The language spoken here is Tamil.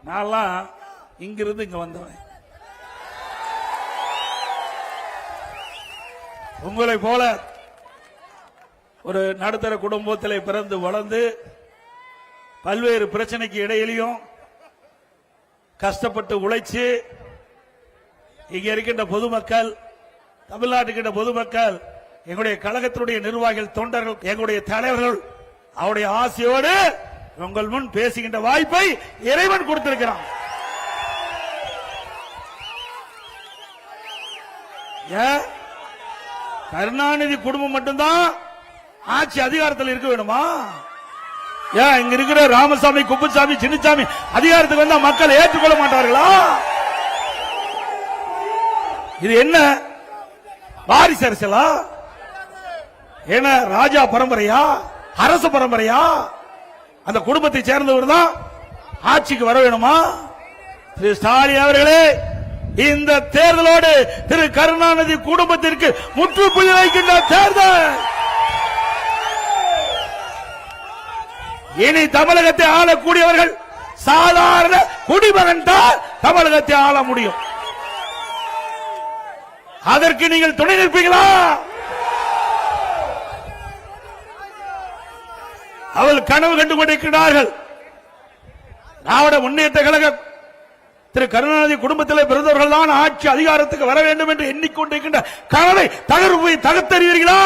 நான்லாம் இங்கிருந்து இங்க வந்தவன். உங்களை போல ஒரு நடுத்தர குடும்பத்தில் பிறந்து வளர்ந்து பல்வேறு பிரச்சனைக்கு இடையிலையும் கஷ்டப்பட்டு உழைச்சு இங்க இருக்கின்ற பொதுமக்கள், தமிழ்நாட்டுக்கின்ற பொதுமக்கள், எங்களுடைய கழகத்தினுடைய நிர்வாகிகள், தொண்டர்கள், எங்களுடைய தலைவர்கள் அவருடைய ஆசையோடு உங்கள் முன் பேசுகின்ற வாய்ப்பை இறைவன் கொடுத்திருக்கிறான். கருணாநிதி குடும்பம் மட்டும்தான் ஆட்சி அதிகாரத்தில் இருக்க வேணுமா? ஏன் இங்க இருக்கிற ராமசாமி, குப்புசாமி, சின்னசாமி அதிகாரத்துக்கு வந்தா மக்கள் ஏற்றுக்கொள்ள மாட்டார்களா? இது என்ன வாரிசு அரசியலா? என்ன ராஜா பரம்பரையா, அரசு பரம்பரையா? அந்த குடும்பத்தை சேர்ந்தவர் தான் ஆட்சிக்கு வர வேணுமா? திரு ஸ்டாலின் அவர்களே, இந்த தேர்தலோடு திரு கருணாநிதி குடும்பத்திற்கு முற்றுப்புள்ளி வைக்கின்ற தேர்தல். இனி தமிழகத்தை ஆளக்கூடியவர்கள் சாதாரண குடிமகன் தான் தமிழகத்தை ஆள முடியும். அதற்கு நீங்கள் துணை நிற்பீங்களா? அவள் கனவு கண்டு கொண்டிருக்கிறார்கள். திராவிட முன்னேற்ற கழகம் திரு கருணாநிதி குடும்பத்தில் பிறந்தவர்கள் தான் ஆட்சி அதிகாரத்துக்கு வர வேண்டும் என்று எண்ணிக்கொண்டிருக்கின்ற கனவை தகர்த்தறிவீர்களா?